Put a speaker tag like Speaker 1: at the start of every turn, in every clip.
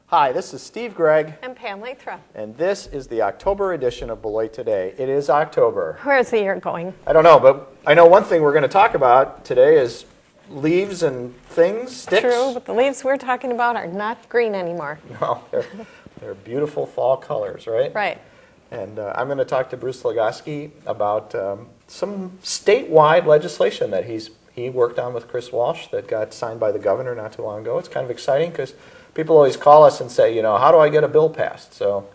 Speaker 1: Hi, this is Steve Gregg.
Speaker 2: And Pam Lathrop.
Speaker 1: And this is the October edition of Beloit Today. It is October.
Speaker 2: Where's the year going?
Speaker 1: I don't know, but I know one thing we're going to talk about today is leaves and things, sticks.
Speaker 2: True, but the leaves we're talking about are not green anymore.
Speaker 1: No, they're beautiful fall colors, right?
Speaker 2: Right.
Speaker 1: And I'm going to talk to Bruce Legoski about some statewide legislation that he worked on with Chris Walsh that got signed by the governor not too long ago. It's kind of exciting because people always call us and say, how do I get a bill passed? So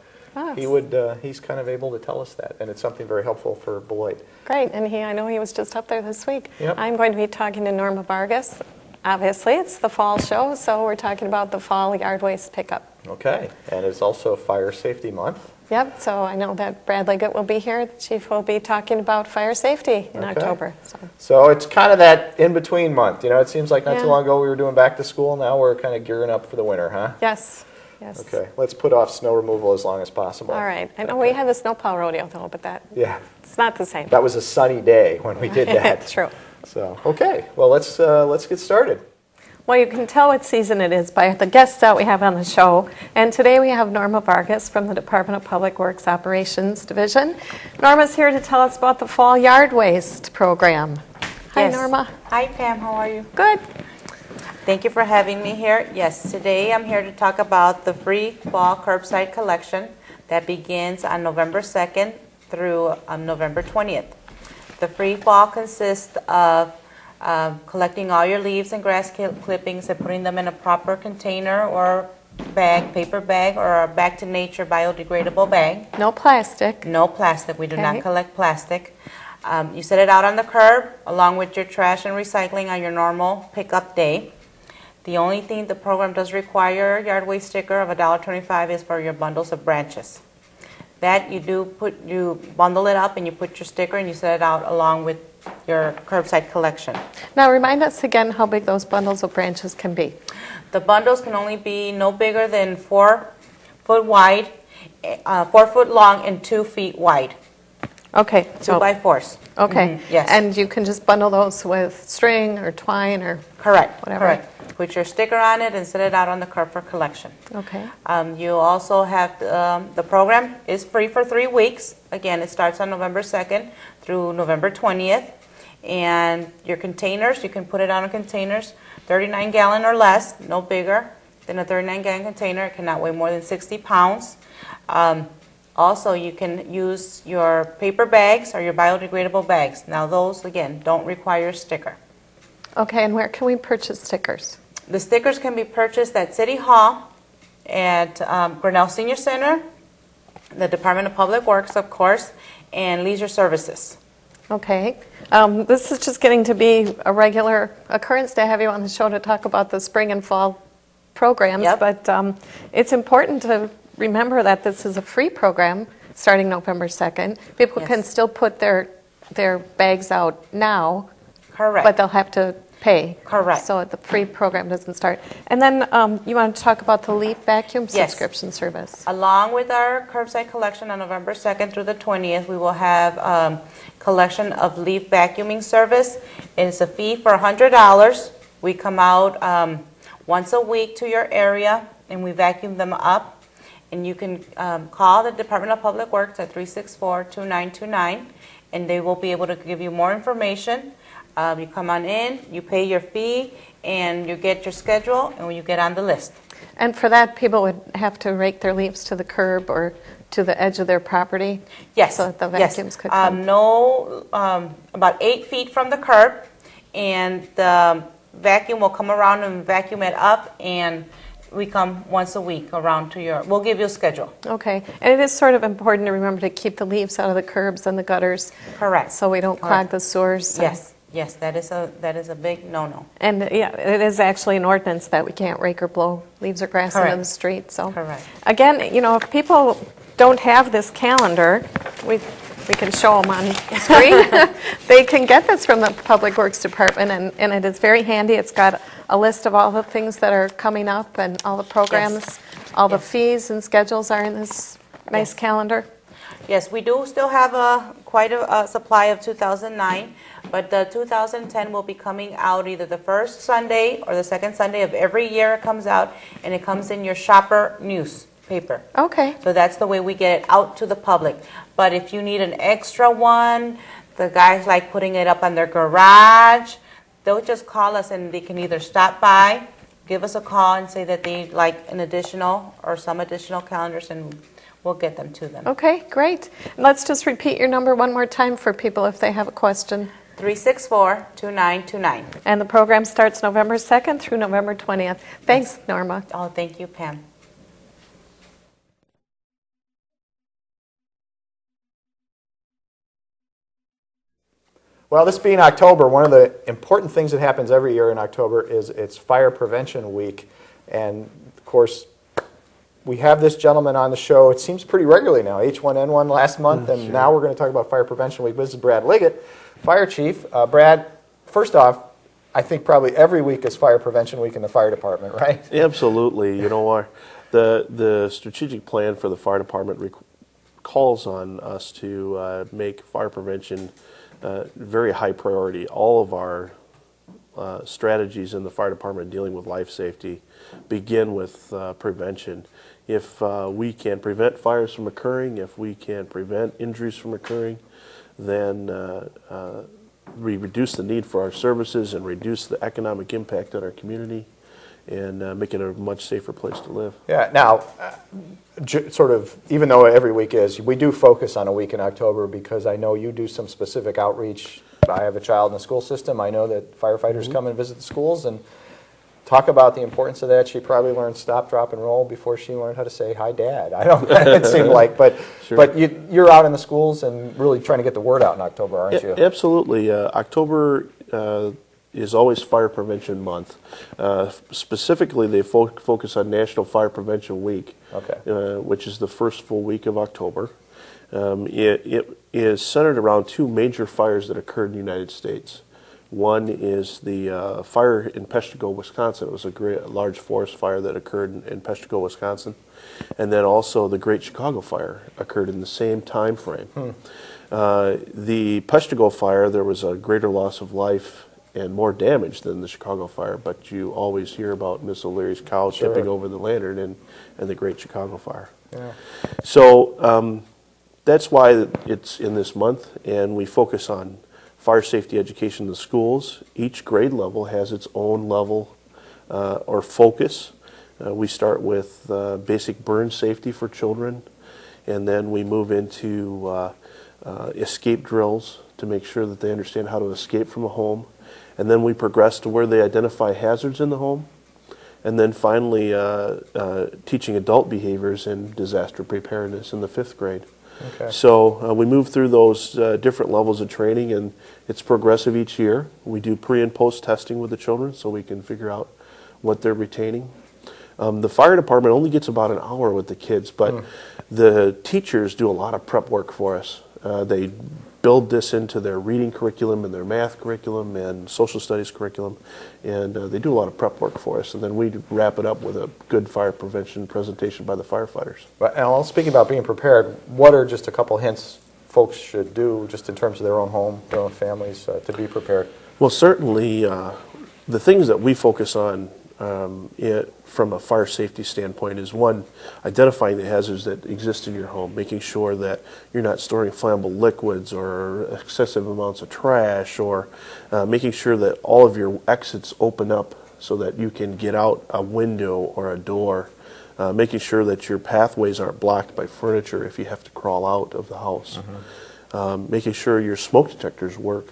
Speaker 1: he's kind of able to tell us that, and it's something very helpful for Beloit.
Speaker 2: Great, and I know he was just up there this week.
Speaker 1: Yep.
Speaker 2: I'm going to be talking to Norma Vargas. Obviously, it's the fall show, so we're talking about the fall yard waste pickup.
Speaker 1: Okay, and it's also Fire Safety Month.
Speaker 2: Yep, so I know that Brad Liggett will be here. The chief will be talking about fire safety in October.
Speaker 1: So it's kind of that in-between month. It seems like not
Speaker 2: Yeah.
Speaker 1: too long ago we were doing back to school. Now we're kind of gearing up for the winter, huh?
Speaker 2: Yes.
Speaker 1: Okay, let's put off snow removal as long as possible.
Speaker 2: All right. I know we had the snowplow rodeo, though, but it's not the same.
Speaker 1: That was a sunny day when we did that.
Speaker 2: True.
Speaker 1: So, okay, well, let's get started.
Speaker 2: Well, you can tell what season it is by the guests that we have on the show. And today we have Norma Vargas from the Department of Public Works Operations Division. Norma's here to tell us about the Fall Yard Waste Program. Hi, Norma.
Speaker 3: Hi, Pam. How are you?
Speaker 2: Good.
Speaker 3: Thank you for having me here. Yes, today I'm here to talk about the free fall curbside collection that begins on November 2nd through November 20th. The free fall consists of collecting all your leaves and grass clippings and putting them in a proper container or bag, paper bag, or a back to nature biodegradable bag.
Speaker 2: No plastic.
Speaker 3: No plastic. We do not collect plastic. You set it out on the curb along with your trash and recycling on your normal pickup day. The only thing the program does require a yard waste sticker of $1.25 is for your bundles of branches. That you bundle it up and you put your sticker and you set it out along with your curbside collection.
Speaker 2: Now remind us again how big those bundles of branches can be.
Speaker 3: The bundles can only be no bigger than 4 foot wide, 4 foot long, and 2 feet wide.
Speaker 2: Okay.
Speaker 3: 2 by 4s.
Speaker 2: Okay.
Speaker 3: Mm-hmm. Yes.
Speaker 2: And you can just bundle those with string or twine or whatever.
Speaker 3: Correct. Put your sticker on it and set it out on the curb for collection.
Speaker 2: Okay.
Speaker 3: You also have the program is free for 3 weeks. Again, it starts on November 2nd through November 20th. And your containers, you can put it on in containers, 39-gallon or less, no bigger than a 39-gallon container. It cannot weigh more than 60 pounds. Also, you can use your paper bags or your biodegradable bags. Now, those, again, don't require a sticker.
Speaker 2: Okay, and where can we purchase stickers?
Speaker 3: The stickers can be purchased at City Hall, at Grinnell Senior Center, the Department of Public Works, of course, and Leisure Services.
Speaker 2: Okay. This is just getting to be a regular occurrence to have you on the show to talk about the spring and fall programs, but it's important to remember that this is a free program starting November 2nd. People can still put their bags out now.
Speaker 3: Correct.
Speaker 2: But they'll have to pay.
Speaker 3: Correct.
Speaker 2: So the free program doesn't start. And then you want to talk about the leaf vacuum subscription service.
Speaker 3: Along with our curbside collection on November 2nd through the 20th, we will have collection of leaf vacuuming service. It's a fee for $100. We come out once a week to your area and we vacuum them up. And you can call the Department of Public Works at 364-2929 and they will be able to give you more information. You come on in, you pay your fee, and you get your schedule, and you get on the list.
Speaker 2: And for that, people would have to rake their leaves to the curb or to the edge of their property?
Speaker 3: Yes.
Speaker 2: So that the vacuums could come?
Speaker 3: About 8 feet from the curb, and the vacuum will come around and vacuum it up and We come once a week around to your, we'll give you a schedule.
Speaker 2: Okay. And it is sort of important to remember to keep the leaves out of the curbs and the gutters.
Speaker 3: Correct.
Speaker 2: So we don't clog the sewers.
Speaker 3: Yes, yes, that is a big no-no.
Speaker 2: And yeah, it is actually an ordinance that we can't rake or blow leaves or grass into the street. So
Speaker 3: Correct.
Speaker 2: again, you know, if people don't have this calendar, we can show them on screen. They can get this from the Public Works Department, and it is very handy. It's got a list of all the things that are coming up and all the programs, all the fees and schedules are in this nice calendar.
Speaker 3: Yes, we do still have quite a supply of 2009, but the 2010 will be coming out either the first Sunday or the second Sunday of every year it comes out, and it comes in your shopper newspaper.
Speaker 2: Okay.
Speaker 3: So that's the way we get it out to the public. But if you need an extra one, the guys like putting it up on their garage, they'll just call us and they can either stop by, give us a call and say that they like an additional or some additional calendars, and we'll get them to them.
Speaker 2: Okay, great. Let's just repeat your number one more time for people if they have a question.
Speaker 3: 364-2929.
Speaker 2: And the program starts November 2nd through November 20th. Thanks, Norma.
Speaker 3: Oh, thank you, Pam.
Speaker 1: Well, this being October, one of the important things that happens every year in October is it's Fire Prevention Week. And, of course, we have this gentleman on the show, it seems pretty regularly now, H1N1 last month, and now we're going to talk about Fire Prevention Week. This is Brad Liggett, Fire Chief. Brad, first off, I think probably every week is Fire Prevention Week in the fire department, right?
Speaker 4: Absolutely. You know, the strategic plan for the fire department calls on us to make fire prevention very high priority. All of our strategies in the fire department dealing with life safety begin with prevention. If we can prevent fires from occurring, if we can prevent injuries from occurring, then we reduce the need for our services and reduce the economic impact on our community, and make it a much safer place to live.
Speaker 1: Yeah, now, sort of, even though every week is, we do focus on a week in October because I know you do some specific outreach. I have a child in the school system. I know that firefighters come and visit the schools and talk about the importance of that. She probably learned stop, drop, and roll before she learned how to say, "Hi, Dad." I don't it seemed like, but
Speaker 4: Sure.
Speaker 1: but you're out in the schools and really trying to get the word out in October, aren't you?
Speaker 4: Absolutely. October is always Fire Prevention Month. Specifically, they focus on National Fire Prevention Week, which is the first full week of October. It is centered around two major fires that occurred in the United States. One is the fire in Peshtigo, Wisconsin. It was a large forest fire that occurred in Peshtigo, Wisconsin. And then also the Great Chicago Fire occurred in the same time frame. The Peshtigo Fire, there was a greater loss of life and more damage than the Chicago Fire, but you always hear about Miss O'Leary's cow tipping over the lantern and the Great Chicago Fire.
Speaker 1: Yeah.
Speaker 4: So that's why it's in this month, and we focus on fire safety education in the schools. Each grade level has its own level or focus. We start with basic burn safety for children, and then we move into escape drills to make sure that they understand how to escape from a home. And then we progress to where they identify hazards in the home. And then finally teaching adult behaviors and disaster preparedness in the 5th grade.
Speaker 1: Okay.
Speaker 4: So we move through those different levels of training, and it's progressive each year. We do pre and post testing with the children so we can figure out what they're retaining. The fire department only gets about an hour with the kids, but the teachers do a lot of prep work for us. They build this into their reading curriculum and their math curriculum and social studies curriculum, and they do a lot of prep work for us, and then we wrap it up with a good fire prevention presentation by the firefighters.
Speaker 1: But and speaking about being prepared, what are just a couple hints folks should do just in terms of their own home, their own families, to be prepared?
Speaker 4: Well, certainly the things that we focus on from a fire safety standpoint is, one, identifying the hazards that exist in your home, making sure that you're not storing flammable liquids or excessive amounts of trash, or making sure that all of your exits open up so that you can get out a window or a door, making sure that your pathways aren't blocked by furniture if you have to crawl out of the house, making sure your smoke detectors work.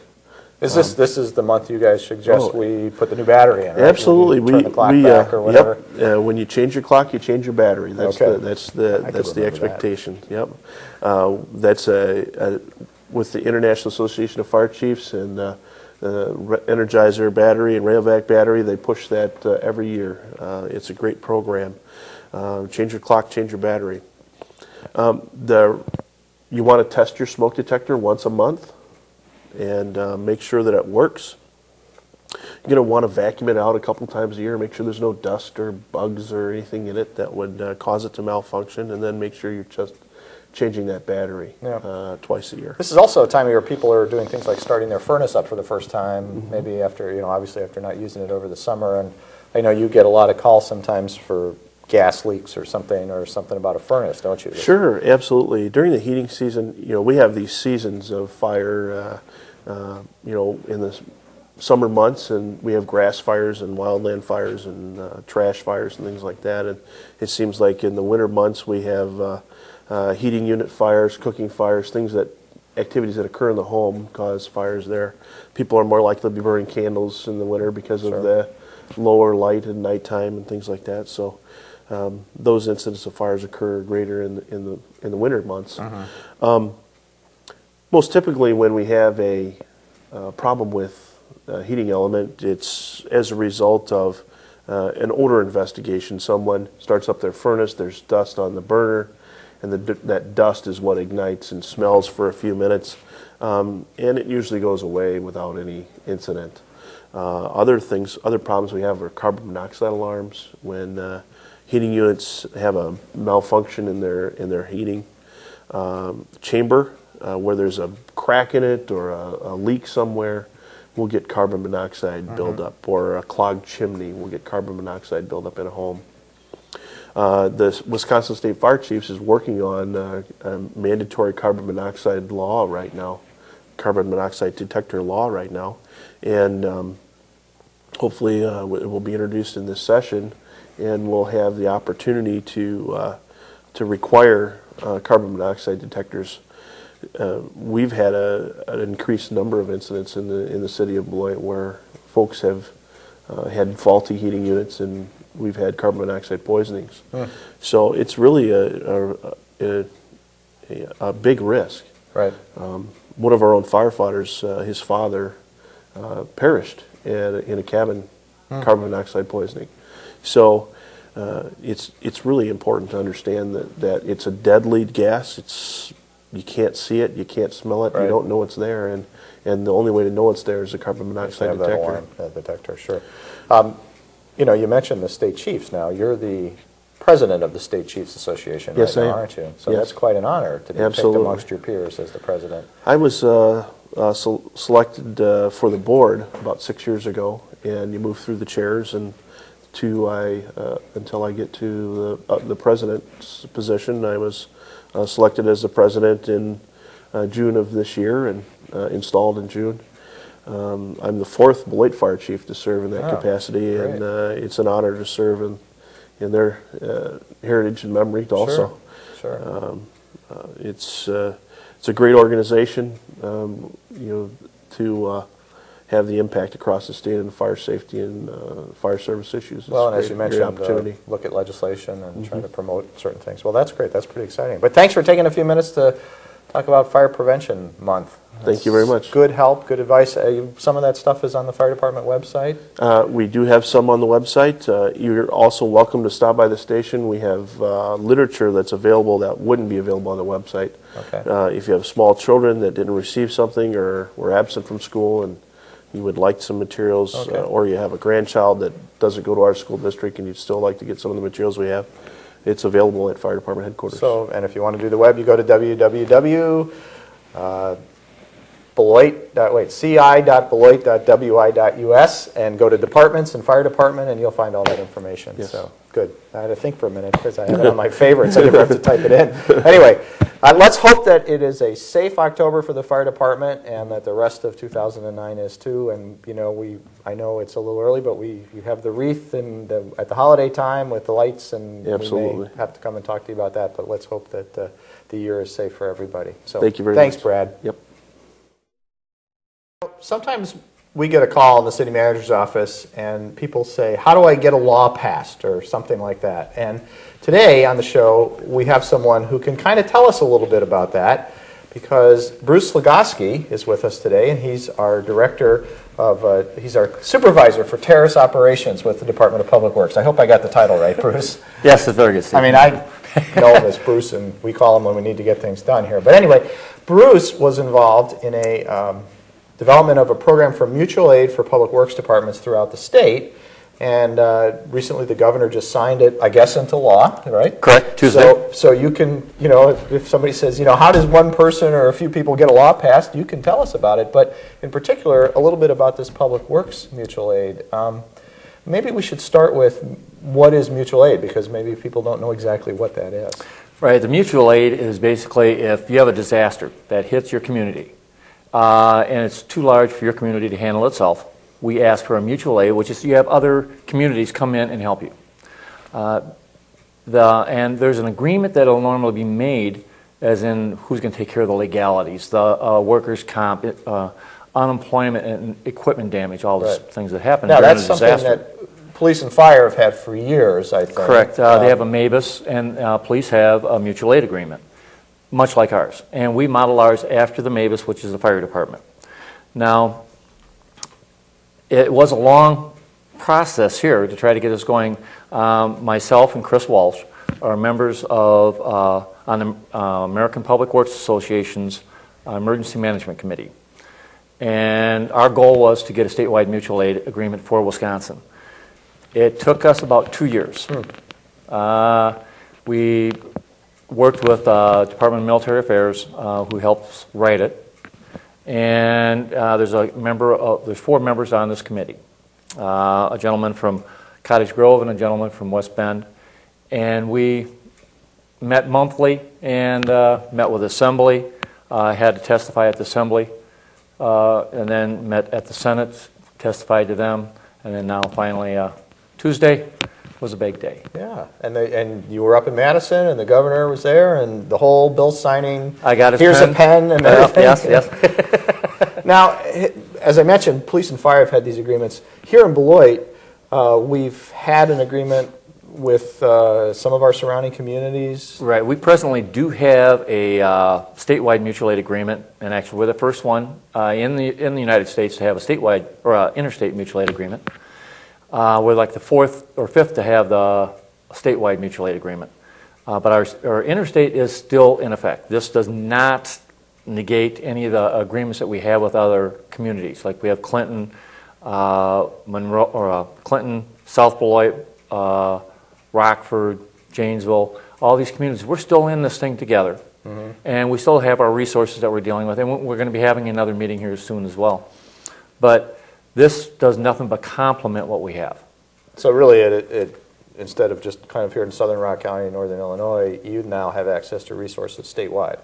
Speaker 1: This is the month you guys suggest we put the new battery in, right?
Speaker 4: Absolutely.
Speaker 1: We turn the clock back or whatever.
Speaker 4: Yep. When you change your clock, you change your battery. That's
Speaker 1: Okay.
Speaker 4: that's the expectation. That. Yep. That's with the International Association of Fire Chiefs and Energizer battery and Railvac battery. They push that every year. It's a great program. Change your clock, change your battery. You want to test your smoke detector once a month and make sure that it works. You're going to want to vacuum it out a couple times a year, make sure there's no dust or bugs or anything in it that would cause it to malfunction, and then make sure you're just changing that battery twice a year.
Speaker 1: This is also a time of year people are doing things like starting their furnace up for the first time, maybe after, obviously after not using it over the summer. And I know you get a lot of calls sometimes for gas leaks or something about a furnace, don't you?
Speaker 4: Sure, absolutely. During the heating season, we have these seasons of fire, in the summer months, and we have grass fires and wildland fires and trash fires and things like that. And it seems like in the winter months we have heating unit fires, cooking fires, activities that occur in the home cause fires there. People are more likely to be burning candles in the winter because of the lower light at nighttime and things like that. So those incidents of fires occur greater in the winter months. Most typically, when we have a problem with a heating element, it's as a result of an odor investigation. Someone starts up their furnace, there's dust on the burner, and that dust is what ignites and smells for a few minutes, and it usually goes away without any incident. Other problems we have are carbon monoxide alarms when heating units have a malfunction in their heating chamber, where there's a crack in it or a leak somewhere. We'll get carbon monoxide buildup, or a clogged chimney. We'll get carbon monoxide buildup in a home. The Wisconsin State Fire Chiefs is working on a mandatory carbon monoxide law right now, carbon monoxide detector law right now, and hopefully it will be introduced in this session, and we'll have the opportunity to require carbon monoxide detectors. We've had an increased number of incidents in the city of Beloit where folks have had faulty heating units, and we've had carbon monoxide poisonings. So it's really a big risk.
Speaker 1: Right.
Speaker 4: One of our own firefighters, his father, perished in a cabin, carbon monoxide poisoning. So it's really important to understand that it's a deadly gas. You can't see it, you can't smell it, you don't know it's there, and the only way to know it's there is a carbon monoxide detector.
Speaker 1: That detector, sure. You mentioned the state chiefs. Now you're the president of the State Chiefs Association, right now, aren't you? So that's quite an honor to be picked amongst your peers as the president.
Speaker 4: I was selected for the board about 6 years ago, and you move through the chairs and until I get to the president's position. I was selected as the president in June of this year and installed in June. I'm the fourth Beloit Fire Chief to serve in that capacity, and it's an honor to serve in their heritage and memory also.
Speaker 1: Sure.
Speaker 4: It's a great organization, to have the impact across the state in fire safety and fire service issues.
Speaker 1: Well, and as you mentioned, look at legislation and try to promote certain things. Well, that's great. That's pretty exciting. But thanks for taking a few minutes to talk about Fire Prevention Month.
Speaker 4: Thank you very much.
Speaker 1: Good help, good advice. Some of that stuff is on the fire department website?
Speaker 4: We do have some on the website. You're also welcome to stop by the station. We have literature that's available that wouldn't be available on the website.
Speaker 1: Okay.
Speaker 4: If you have small children that didn't receive something or were absent from school and you would like some materials, or you have a grandchild that doesn't go to our school district and you'd still like to get some of the materials we have, it's available at fire department headquarters.
Speaker 1: So, and if you want to do the web, you go to ci.beloit.wi.us and go to departments and fire department, and you'll find all that information.
Speaker 4: Yes.
Speaker 1: So good. I had to think for a minute because I have it on my favorites. I never have to type it in. Anyway, let's hope that it is a safe October for the fire department and that the rest of 2009 is too. And I know it's a little early, but we have the wreath at the holiday time with the lights, and we may have to come and talk to you about that. But let's hope that the year is safe for everybody. So
Speaker 4: thank you very
Speaker 1: much. Thanks,
Speaker 4: much.
Speaker 1: Brad.
Speaker 4: Yep.
Speaker 1: sometimes we get a call in the city manager's office and people say, how do I get a law passed or something like that? And today on the show, we have someone who can kind of tell us a little bit about that, because Bruce Legoski is with us today, and he's our he's our supervisor for terrorist operations with the Department of Public Works. I hope I got the title right, Bruce.
Speaker 5: Yes, it's very good, Steve.
Speaker 1: I mean, I know him as Bruce, and we call him when we need to get things done here. But anyway, Bruce was involved in a development of a program for mutual aid for public works departments throughout the state. And recently the governor just signed it, I guess, into law, right?
Speaker 5: Correct, Tuesday.
Speaker 1: So you can, if somebody says, how does one person or a few people get a law passed, you can tell us about it. But in particular, a little bit about this public works mutual aid. Maybe we should start with what is mutual aid, because maybe people don't know exactly what that is.
Speaker 5: Right, the mutual aid is basically if you have a disaster that hits your community and it's too large for your community to handle itself, we ask for a mutual aid, which is you have other communities come in and help you. And there's an agreement that will normally be made, as in who's going to take care of the legalities, the workers' comp, unemployment and equipment damage, all those things that happen
Speaker 1: now,
Speaker 5: during
Speaker 1: that's
Speaker 5: a disaster.
Speaker 1: something that police and fire have had for years, I think.
Speaker 5: Correct. They have a MABUS, and police have a mutual aid agreement, much like ours. And we model ours after the MABUS, which is the fire department. Now, it was a long process here to try to get us going. Myself and Chris Walsh are members of on the American Public Works Association's Emergency Management Committee. And our goal was to get a statewide mutual aid agreement for Wisconsin. It took us about 2 years. We worked with Department of Military Affairs, who helps write it. And there's 4 members on this committee. A gentleman from Cottage Grove and a gentleman from West Bend. And we met monthly and met with Assembly, had to testify at the Assembly, and then met at the Senate, testified to them, and then now finally Tuesday was a big day.
Speaker 1: Yeah, and you were up in Madison, and the governor was there, and the whole bill signing.
Speaker 5: I got his
Speaker 1: here's
Speaker 5: pen.
Speaker 1: a pen and everything.
Speaker 5: Yes.
Speaker 1: Now, as I mentioned, police and fire have had these agreements. Here in Beloit, we've had an agreement with some of our surrounding communities.
Speaker 5: Right. We presently do have a statewide mutual aid agreement, and actually we're the first one in the United States to have a statewide or interstate mutual aid agreement. We're like the 4th or 5th to have the statewide mutual aid agreement. But our interstate is still in effect. This does not negate any of the agreements that we have with other communities. Like we have Clinton, Monroe, or Clinton, South Beloit, Rockford, Janesville, all these communities. We're still in this thing together. Mm-hmm. And we still have our resources that we're dealing with. And we're going to be having another meeting here soon as well. But this does nothing but complement what we have.
Speaker 1: So really, it instead of just kind of here in Southern Rock County, Northern Illinois, you now have access to resources statewide.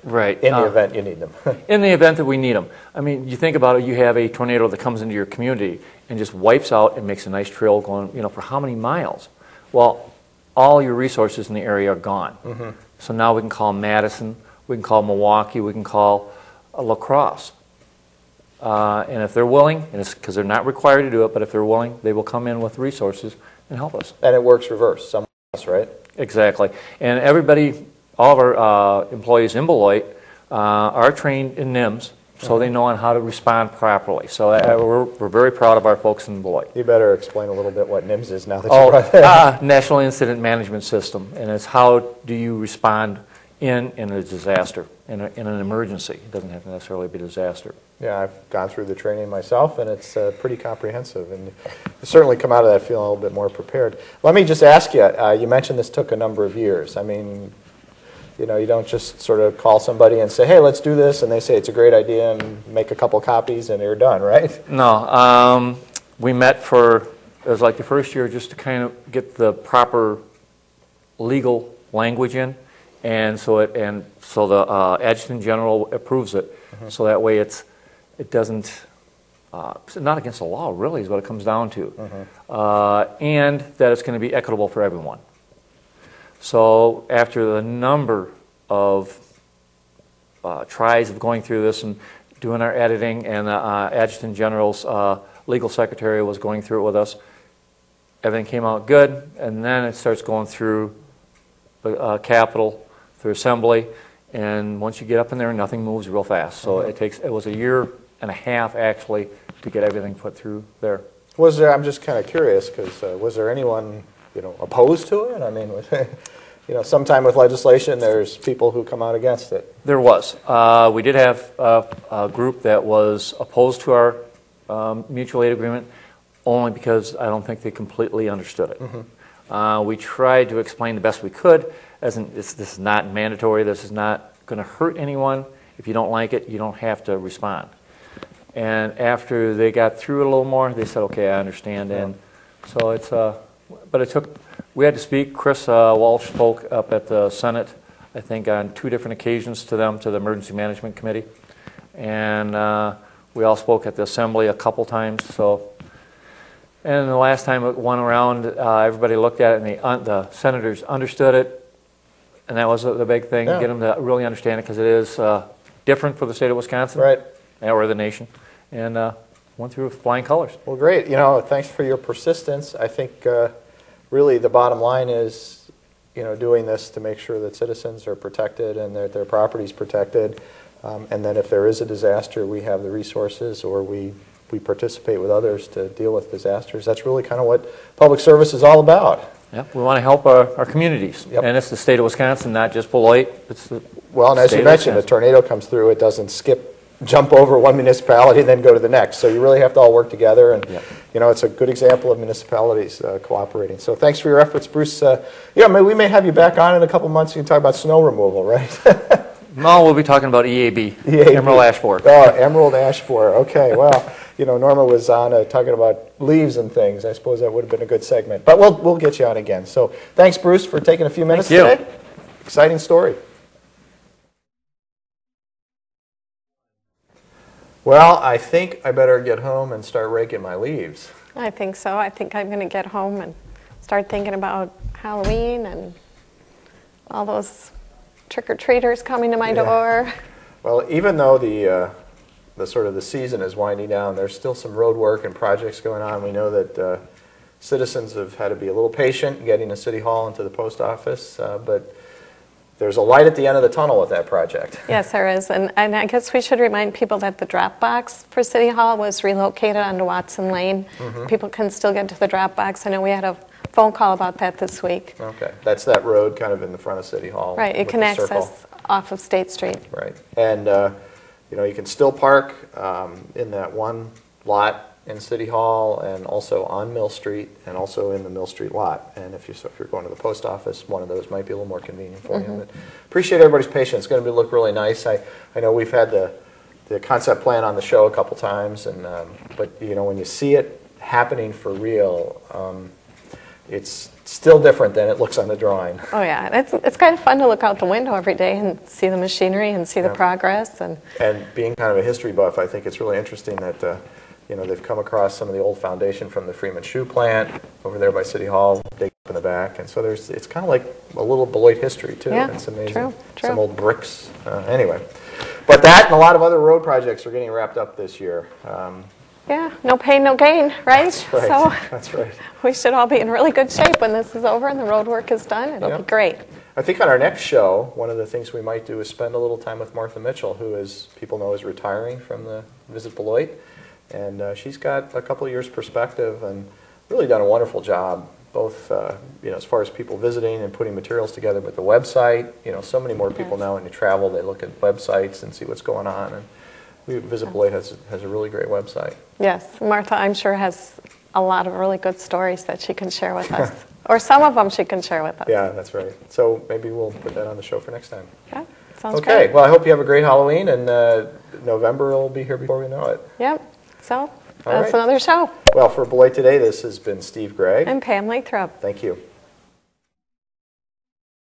Speaker 5: Right.
Speaker 1: In the event you need them.
Speaker 5: In the event that we need them. I mean, you think about it, you have a tornado that comes into your community and just wipes out and makes a nice trail going, for how many miles? Well, all your resources in the area are gone. Mm-hmm. So now we can call Madison, we can call Milwaukee, we can call La Crosse. And if they're willing, and it's because they're not required to do it, but if they're willing, they will come in with resources and help us.
Speaker 1: And it works reverse, some else, right?
Speaker 5: Exactly. And everybody, all of our employees in Beloit are trained in NIMS, so they know on how to respond properly. So we're very proud of our folks in Beloit.
Speaker 1: You better explain a little bit what NIMS is now that you brought that.
Speaker 5: National Incident Management System, and it's how do you respond in a disaster, in an emergency. It doesn't have to necessarily be a disaster.
Speaker 1: Yeah, I've gone through the training myself, and it's pretty comprehensive, and you certainly come out of that feeling a little bit more prepared. Let me just ask you, you mentioned this took a number of years. I mean, you don't just sort of call somebody and say, hey, let's do this, and they say it's a great idea and make a couple copies and you're done, right?
Speaker 5: No. We met it was like the first year just to kind of get the proper legal language in, and so the Adjutant General approves it, so that way it doesn't, it's not against the law really is what it comes down to, and that it's going to be equitable for everyone. So after the number of tries of going through this and doing our editing, and the Adjutant General's legal secretary was going through it with us. Everything came out good, and then it starts going through the Capitol, through Assembly, and once you get up in there, nothing moves real fast. So it was a year and a half actually to get everything put through there.
Speaker 1: Was there? I'm just kind of curious because was there anyone opposed to it? I mean, sometime with legislation, there's people who come out against it.
Speaker 5: There was. We did have a group that was opposed to our mutual aid agreement, only because I don't think they completely understood it. We tried to explain the best we could, as in this is not mandatory, this is not going to hurt anyone. If you don't like it, you don't have to respond. And after they got through it a little more, they said, okay, I understand. And so it's, but it took, we had to speak. Chris Walsh spoke up at the Senate, I think on 2 different occasions to them, to the Emergency Management Committee. And we all spoke at the Assembly a couple times. So, and the last time it went around, everybody looked at it, and the senators understood it. And that was the big thing, get them to really understand it, because it is different for the state of Wisconsin.
Speaker 1: Right.
Speaker 5: Or the nation, and went through with flying colors.
Speaker 1: Well, great. Thanks for your persistence. I think really the bottom line is, doing this to make sure that citizens are protected and that their property is protected, and then if there is a disaster, we have the resources, or we participate with others to deal with disasters. That's really kind of what public service is all about.
Speaker 5: Yep, we want to help our communities, and it's the state of Wisconsin, not just Beloit. It's the
Speaker 1: well, and as you mentioned, a tornado comes through, it doesn't jump over one municipality and then go to the next. So you really have to all work together, and it's a good example of municipalities cooperating. So thanks for your efforts, Bruce. We may have you back on in a couple months. You can talk about snow removal, right?
Speaker 5: No, we'll be talking about EAB, Emerald Ash Borer.
Speaker 1: Oh, Emerald Ash Borer. Okay, well, Norma was on talking about leaves and things. I suppose that would have been a good segment. But we'll get you on again. So thanks, Bruce, for taking a few minutes today. Exciting story. Well, I think I better get home and start raking my leaves.
Speaker 2: I think so. I think I'm going to get home and start thinking about Halloween and all those trick-or-treaters coming to my door.
Speaker 1: Well, even though the sort of the season is winding down, there's still some road work and projects going on. We know that citizens have had to be a little patient getting to City Hall and to the post office, but there's a light at the end of the tunnel with that project.
Speaker 2: Yes, there is. And I guess we should remind people that the drop box for City Hall was relocated onto Watson Lane. People can still get to the drop box. I know we had a phone call about that this week.
Speaker 1: Okay. That's that road kind of in the front of City Hall.
Speaker 2: Right. It can access off of State Street.
Speaker 1: Right. And, you can still park in that one lot in City Hall, and also on Mill Street, and also in the Mill Street lot. And if you're going to the post office, one of those might be a little more convenient for you. But appreciate everybody's patience. It's going to look really nice. I know we've had the concept plan on the show a couple times, and but when you see it happening for real, it's still different than it looks on the drawing.
Speaker 2: Oh yeah, it's kind of fun to look out the window every day and see the machinery and see the progress. And
Speaker 1: being kind of a history buff, I think it's really interesting that they've come across some of the old foundation from the Freeman Shoe plant over there by City Hall, dig up in the back, and so it's kind of like a little Beloit history too.
Speaker 2: Yeah,
Speaker 1: it's amazing.
Speaker 2: True.
Speaker 1: Some old bricks. Anyway, but that and a lot of other road projects are getting wrapped up this year.
Speaker 2: Yeah, no pain, no gain, right?
Speaker 1: That's right.
Speaker 2: So
Speaker 1: that's right.
Speaker 2: We should all be in really good shape when this is over and the road work is done. It'll be great.
Speaker 1: I think on our next show, one of the things we might do is spend a little time with Martha Mitchell, who, as people know, is retiring from the Visit Beloit. And she's got a couple of years' perspective and really done a wonderful job, both as far as people visiting and putting materials together, but the website. So many more people now when you travel, they look at websites and see what's going on. And Visit Beloit has a really great website.
Speaker 2: Yes, Martha, I'm sure, has a lot of really good stories that she can share with us. Or some of them she can share with us.
Speaker 1: Yeah, that's right. So maybe we'll put that on the show for next time.
Speaker 2: Yeah, sounds great.
Speaker 1: Okay, well, I hope you have a great Halloween, and November will be here before we know it.
Speaker 2: Yep, so that's another show.
Speaker 1: Well, for Beloit Today, this has been Steve Gregg.
Speaker 2: And Pam Lathrop.
Speaker 1: Thank you.